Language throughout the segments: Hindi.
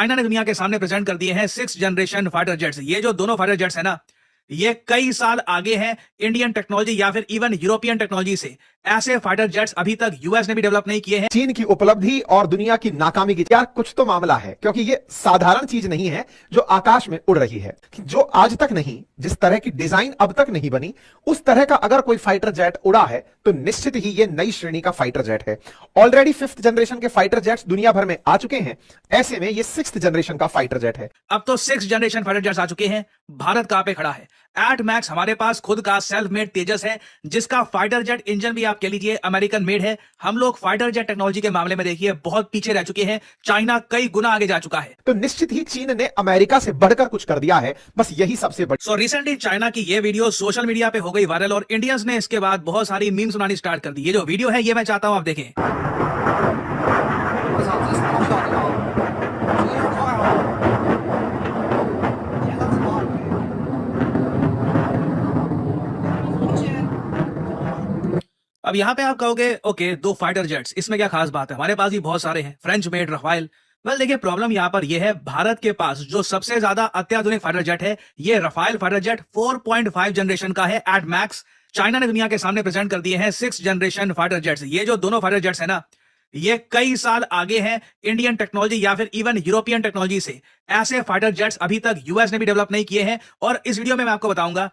चाइना ने दुनिया के सामने प्रेजेंट कर दिए हैं 6th जनरेशन फाइटर जेट्स। ये जो दोनों फाइटर जेट्स है ना, ये कई साल आगे हैं इंडियन टेक्नोलॉजी या फिर इवन यूरोपियन टेक्नोलॉजी से। ऐसे फाइटर जेट्स अभी तक यूएस ने भी डेवलप नहीं किए हैं। चीन की उपलब्धि और दुनिया की नाकामी की यार कुछ तो मामला है, क्योंकि ये साधारण चीज नहीं है जो आकाश में उड़ रही है। जो आज तक नहीं, जिस तरह की डिजाइन अब तक नहीं बनी, उस तरह का अगर कोई फाइटर जेट उड़ा है तो निश्चित ही ये नई श्रेणी का फाइटर जेट है। ऑलरेडी 5th जनरेशन के फाइटर जेट्स दुनिया भर में आ चुके हैं, ऐसे में ये 6th जनरेशन का फाइटर जेट है। अब तो 6th जनरेशन फाइटर जेट्स आ चुके हैं। भारत कहां पे खड़ा है? एट मैक्स हमारे पास खुद का सेल्फ मेड तेजस है, जिसका फाइटर जेट इंजन भी आप कह लीजिए अमेरिकन मेड है। हम लोग फाइटर जेट टेक्नोलॉजी के मामले में देखिए बहुत पीछे रह चुके हैं। चाइना कई गुना आगे जा चुका है। तो निश्चित ही चीन ने अमेरिका से बढ़कर कुछ कर दिया है, बस यही सबसे बड़ी। सो रिसेंटली चाइना की ये वीडियो सोशल मीडिया पे हो गई वायरल और इंडियंस ने इसके बाद बहुत सारी मीम्स बनानी स्टार्ट कर दी। ये जो वीडियो है ये मैं चाहता हूं आप देखें। अब यहां पे आप कहोगे ओके, 2 फाइटर जेट्स, इसमें क्या खास बात है? हमारे पास भी बहुत सारे हैं, फ्रेंच मेड रफाइल। वेल देखिए, प्रॉब्लम यहां पर यह है, भारत के पास जो सबसे ज्यादा अत्याधुनिक फाइटर जेट है, ये रफाइल फाइटर जेट 4.5 जनरेशन का है एट मैक्स। चाइना ने दुनिया के सामने प्रेजेंट कर दिए हैं 6th जनरेशन फाइटर जेट्स। ये जो दोनों फाइटर जेट्स है ना, ये कई साल आगे हैं इंडियन टेक्नोलॉजी या फिर इवन यूरोपियन टेक्नोलॉजी से। ऐसे फाइटर जेट्स अभी तक यूएस ने भी डेवलप नहीं किए हैं। और इस वीडियो में मैं आपको बताऊंगा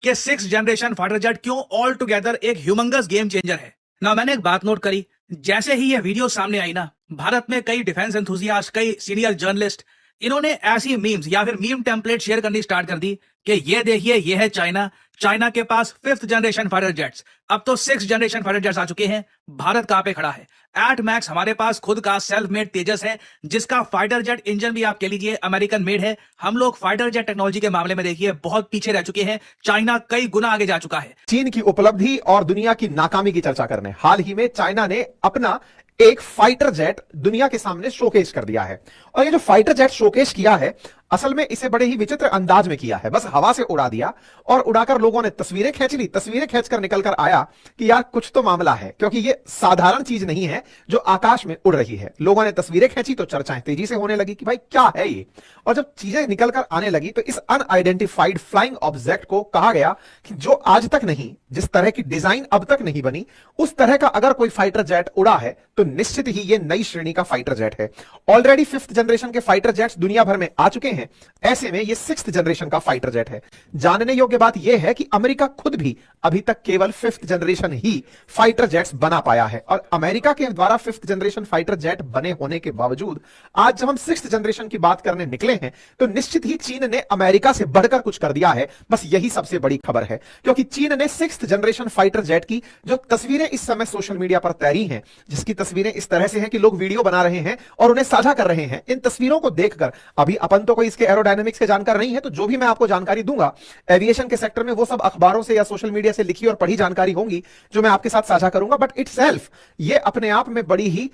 कि 6th जनरेशन फाइटर जेट क्यों ऑल टुगेदर एक ह्यूमंगस गेम चेंजर है ना। मैंने एक बात नोट करी, जैसे ही ये वीडियो सामने आई ना, भारत में कई डिफेंस एंथुसियास्ट, कई सीनियर जर्नलिस्ट, इन्होंने ऐसी मीम्स या फिर मीम टेम्पलेट शेयर करनी स्टार्ट कर दी कि ये देखिए, ये है चाइना, चाइना के पास 5th जनरेशन फाइटर जेट्स। अब तो 6th जनरेशन फाइटर जेट्स आ चुके हैं। भारत कहां पे खड़ा है? एट मैक्स हमारे पास खुद का सेल्फ मेड तेजस है, जिसका फाइटर जेट इंजन भी आप कह लीजिए अमेरिकन मेड है। हम लोग फाइटर जेट टेक्नोलॉजी के मामले में देखिए बहुत पीछे रह चुके हैं। चाइना कई गुना आगे जा चुका है। चीन की उपलब्धि और दुनिया की नाकामी की चर्चा करने हाल ही में चाइना ने अपना एक फाइटर जेट दुनिया के सामने शोकेस कर दिया है। और ये जो फाइटर जेट शोकेस किया है, असल में इसे बड़े ही विचित्र अंदाज में किया है। बस हवा से उड़ा दिया और उड़ाकर लोगों ने तस्वीरें खींच ली। तस्वीरें खींचकर निकल कर आया कि यार कुछ तो मामला है, क्योंकि ये साधारण चीज नहीं है जो आकाश में उड़ रही है। लोगों ने तस्वीरें खींची तो चर्चाएं तेजी से होने लगी कि भाई क्या है ये। और जब चीजें निकल कर आने लगी तो इस अनआइडेंटिफाइड फ्लाइंग ऑब्जेक्ट को कहा गया कि जो आज तक नहीं, जिस तरह की डिजाइन अब तक नहीं बनी, उस तरह का अगर कोई फाइटर जेट उड़ा है तो निश्चित ही ये नई श्रेणी का फाइटर जेट है। ऑलरेडी 5th जनरेशन के फाइटर जेट्स दुनिया भर में आ चुके हैं, ऐसे में ये 6th जनरेशन का फाइटर जेट है। जानने योग्य बात यह है कि अमेरिका खुद भी अभी तक केवल 5th जनरेशन ही फाइटर जेट्स बना पाया है। और अमेरिका के द्वारा 5th जनरेशन फाइटर जेट बने होने के बावजूद आज जब हम 6th जनरेशन की बात करने निकले हैं तो निश्चित ही चीन ने अमेरिका से बढ़कर कुछ कर दिया है। बस यही सबसे बड़ी खबर है, क्योंकि चीन ने 6th जनरेशन फाइटर जेट की जो तस्वीरें इस समय सोशल मीडिया पर तैरी हैं, जिसकी तस्वीरें इस तरह से हैं कि लोग वीडियो बना रहे हैं और उन्हें साझा कर रहे हैं। इन तस्वीरों को देखकर, अभी अपन तो कोई इसके एरोडायनामिक्स के जानकार नहीं है, तो जो भी मैं आपको जानकारी दूंगा एविएशन के सेक्टर में वो सब अखबारों से या सोशल मीडिया से लिखी और पढ़ी जानकारी होंगी जो मैं आपके साथ साझा करूंगा। बट इटसेल्फ ये अपने आप में बड़ी ही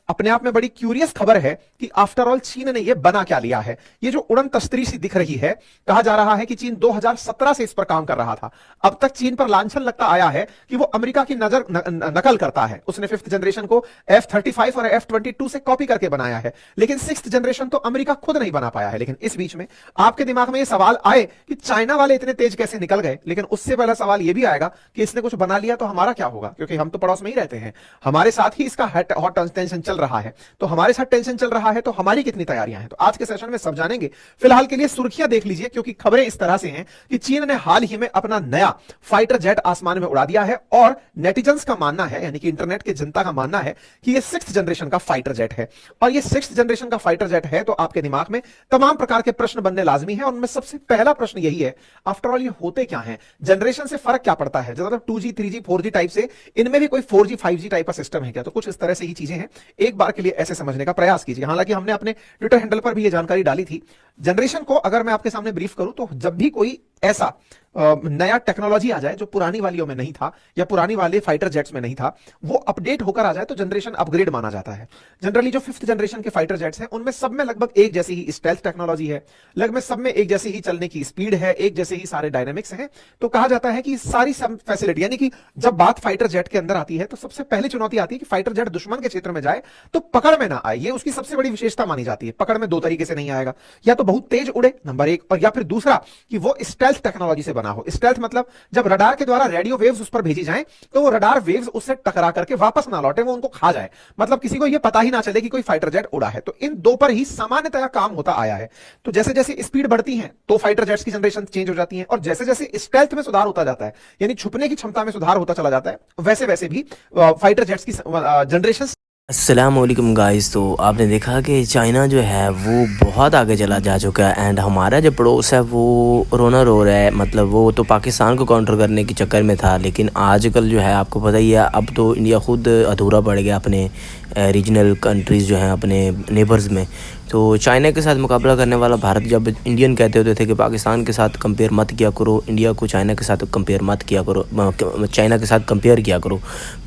अपने आप में बड़ी क्यूरियस खबर है कि आफ्टर ऑल चीन ने ये बना क्या लिया है। ये जो उड़न तस्तरी सी दिख रही है, कहा जा रहा है कि चीन 2017 से इस पर काम कर रहा था। अब तक चीन पर लांछन लगता आया है कि वो अमेरिका की नकल करता है। उसने 5th जनरेशन को F-35 और F-22 से कॉपी करके बनाया है, लेकिन 6th जनरेशन तो अमेरिका खुद नहीं बना पाया है। लेकिन इस बीच में आपके दिमाग में ये सवाल आए कि चाइना वाले इतने तेज कैसे निकल गए, लेकिन उससे पहला सवाल ये भी आएगा कि इसने कुछ बना लिया तो हमारा क्या होगा, क्योंकि हम तो पड़ोस में ही रहते हैं, हमारे साथ ही इसका हॉट टेंशन चल रहा है। तो हमारे साथ टेंशन चल रहा है तो हमारी कितनी तैयारियां हैं, तो आज के सेशन में सब जानेंगे। फिलहाल के लिए सुर्खियां देख लीजिए, क्योंकि खबरें इस तरह से हैं कि चीन ने हाल ही में अपना नया फाइटर जेट आसमान में उड़ा दिया है और नेटिजन्स का मानना है, यानी कि इंटरनेट की जनता का मानना है कि यह 6th जनरेशन का फाइटर जेट है। और यह 6th जनरेशन का फाइटर जेट है तो आपके दिमाग में तमाम प्रकार के प्रश्न बनने लाजमी है। और उनमें सबसे पहला प्रश्न यही है, आफ्टर ऑल ये होते क्या हैं, जनरेशन से फर्क क्या पड़ता है, ज्यादातर 2G 3G 4G टाइप से इनमें भी कोई 4G 5G टाइप का सिस्टम है क्या? तो कुछ इस तरह से ही चीजें हैं। एक बार के लिए ऐसे समझने का प्रयास कीजिए। हालांकि हमने अपने ट्विटर हैंडल पर भी ये जानकारी डाली थी। जनरेशन को अगर मैं आपके सामने ब्रीफ करूं तो जब भी कोई ऐसा नया टेक्नोलॉजी आ जाए जो पुरानी वालियों में नहीं था या पुरानी वाले फाइटर जेट्स में नहीं था, वो अपडेट होकर आ जाए तो जनरेशन अपग्रेड माना जाता है। जनरली जो 5th जनरेशन के फाइटर जेट्स हैं उनमें सब में लगभग एक जैसी ही स्टेल्थ टेक्नोलॉजी है, लगभग सब में एक जैसी ही चलने की स्पीड है, एक जैसे ही सारे डायनामिक्स हैं। तो कहा जाता है कि सारी फैसिलिटी, यानी कि जब बात फाइटर जेट के अंदर आती है तो सबसे पहली चुनौती आती है कि फाइटर जेट दुश्मन के क्षेत्र में जाए तो पकड़ में ना आए। ये उसकी सबसे बड़ी विशेषता मानी जाती है। पकड़ में दो तरीके से नहीं आएगा, या तो बहुत तेज उड़े नंबर 1, और या फिर दूसरा कि वो स्टेल्थ टेक्नोलॉजी से बना हो। स्टेल्थ मतलब जब रडार के द्वारा रेडियो वेव्स उस पर भेजी जाएं तो वो रडार वेव्स उससे टकरा करके वापस ना लौटे, वो उनको खा जाए, मतलब किसी को ये पता ही ना चले कि कोई फाइटर जेट उड़ा है। तो इन दो पर ही सामान्यतया काम होता आया है। तो जैसे जैसे स्पीड बढ़ती है तो फाइटर जेट्स की जनरेशन चेंज हो जाती है, और जैसे जैसे स्टेल्थ में सुधार होता जाता है, यानी छुपने की क्षमता में सुधार होता चला जाता है, वैसे वैसे भी फाइटर जेट्स की जनरेशन। अस्सलाम वालेकुम गाइस। तो आपने देखा कि चाइना जो है वो बहुत आगे चला जा चुका है एंड हमारा जो पड़ोस है वो रोना रो रहा है। मतलब वो तो पाकिस्तान को काउंटर करने के चक्कर में था, लेकिन आजकल जो है आपको पता ही है, अब तो इंडिया खुद अधूरा पड़ गया अपने रीजनल कंट्रीज़ जो हैं अपने नेबर्स में। तो चाइना के साथ मुकाबला करने वाला भारत, जब इंडियन कहते होते थे कि पाकिस्तान के साथ कंपेयर मत किया करो, इंडिया को चाइना के साथ कंपेयर मत किया करो, चाइना के साथ कंपेयर किया करो,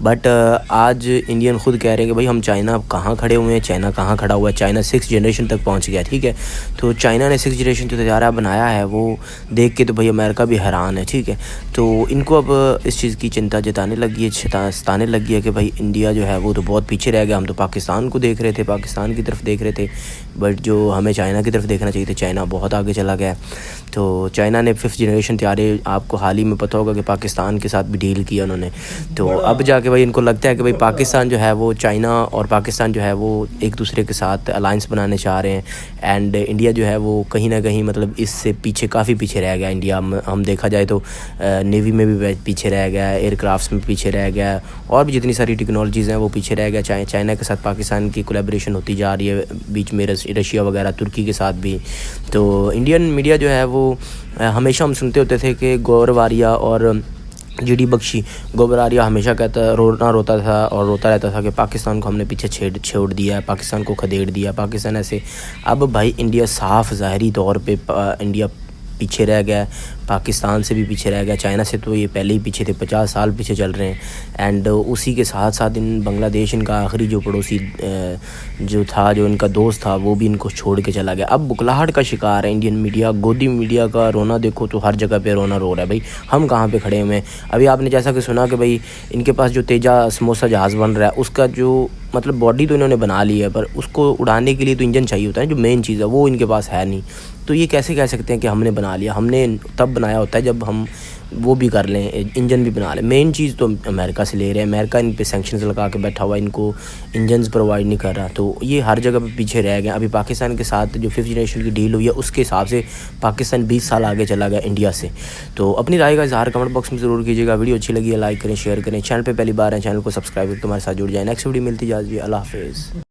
बट आज इंडियन खुद कह रहे हैं कि भाई हम चाइना कहाँ खड़े हुए हैं, चाइना कहाँ खड़ा हुआ है। चाइना 6th जनरेशन तक पहुँच गया, ठीक है। तो चाइना ने 6th जनरेशन जो तैयारा बनाया है वो देख के तो भाई अमेरिका भी हैरान है, ठीक है। तो इनको अब इस चीज़ की चिंता जताने लगी है, सताने लगी है कि भाई इंडिया जो है वो तो बहुत पीछे रह गया। हम तो पाकिस्तान को देख रहे थे, पाकिस्तान की तरफ देख रहे थे, बट जो हमें चाइना की तरफ देखना चाहिए था, चाइना बहुत आगे चला गया। तो चाइना ने 5th जनरेशन तैयारे, आपको हाल ही में पता होगा कि पाकिस्तान के साथ भी डील किया उन्होंने। तो अब जाके भाई इनको लगता है कि भाई पाकिस्तान जो है वो, चाइना और पाकिस्तान जो है वो एक दूसरे के साथ अलाइंस बनाने चाह रहे हैं, एंड इंडिया जो है वो कहीं ना कहीं मतलब इससे पीछे, काफ़ी पीछे रह गया। इंडिया हम देखा जाए तो नेवी में भी पीछे रह गया है, एयरक्राफ्ट्स में पीछे रह गया है, और भी जितनी सारी टेक्नोलॉजीज़ हैं वो पीछे रह गया। चाइना के साथ पाकिस्तान की कोलैबोरेशन होती जा रही है, बीच में रशिया वगैरह, तुर्की के साथ भी। तो इंडियन मीडिया जो है वो हमेशा हम सुनते होते थे कि गौर वारिया और जीडी बख्शी, गौर वारिया हमेशा रोता था और रोता रहता था कि पाकिस्तान को हमने पीछे छोड़ दिया, पाकिस्तान को खदेड़ दिया, पाकिस्तान ऐसे। अब भाई इंडिया साफ ज़ाहरी तौर पे इंडिया पीछे रह गया है, पाकिस्तान से भी पीछे रह गया। चाइना से तो ये पहले ही पीछे थे, 50 साल पीछे चल रहे हैं। एंड उसी के साथ साथ इन बांग्लादेश, इनका आखिरी जो पड़ोसी जो था, जो इनका दोस्त था, वो भी इनको छोड़ के चला गया। अब बुखलाहट का शिकार है इंडियन मीडिया। गोदी मीडिया का रोना देखो तो हर जगह पे रोना रो रहा है, भाई हम कहाँ पे खड़े हुए हैं। अभी आपने जैसा कि सुना कि भाई इनके पास जो तेजा समोसा जहाज़ बन रहा है, उसका जो मतलब बॉडी तो इन्होंने बना ली है, पर उसको उड़ाने के लिए तो इंजन चाहिए होता है, जो मेन चीज़ है वो इनके पास है नहीं। तो ये कैसे कह सकते हैं कि हमने बना लिया? हमने तब बनाया होता है जब हम वो भी कर लें, इंजन भी बना लें। मेन चीज़ तो अमेरिका से ले रहे हैं, अमेरिका इन पे सैंक्शंस लगा के बैठा हुआ, इनको इंजन्स प्रोवाइड नहीं कर रहा। तो ये हर जगह पे पीछे रह गए। अभी पाकिस्तान के साथ जो 5th जनरेशन की डील हुई है उसके हिसाब से पाकिस्तान 20 साल आगे चला गया इंडिया से। तो अपनी राय का इज़हार कमेंट बॉक्स में ज़रूर कीजिएगा। वीडियो अच्छी लगी है लाइक करें, शेयर करें, चैनल पर पहली बार है चैनल को सब्सक्राइब करके हमारे साथ जुड़ जाए। नेक्स्ट वीडियो मिलती जा रही है। अल्लाह हाफिज़।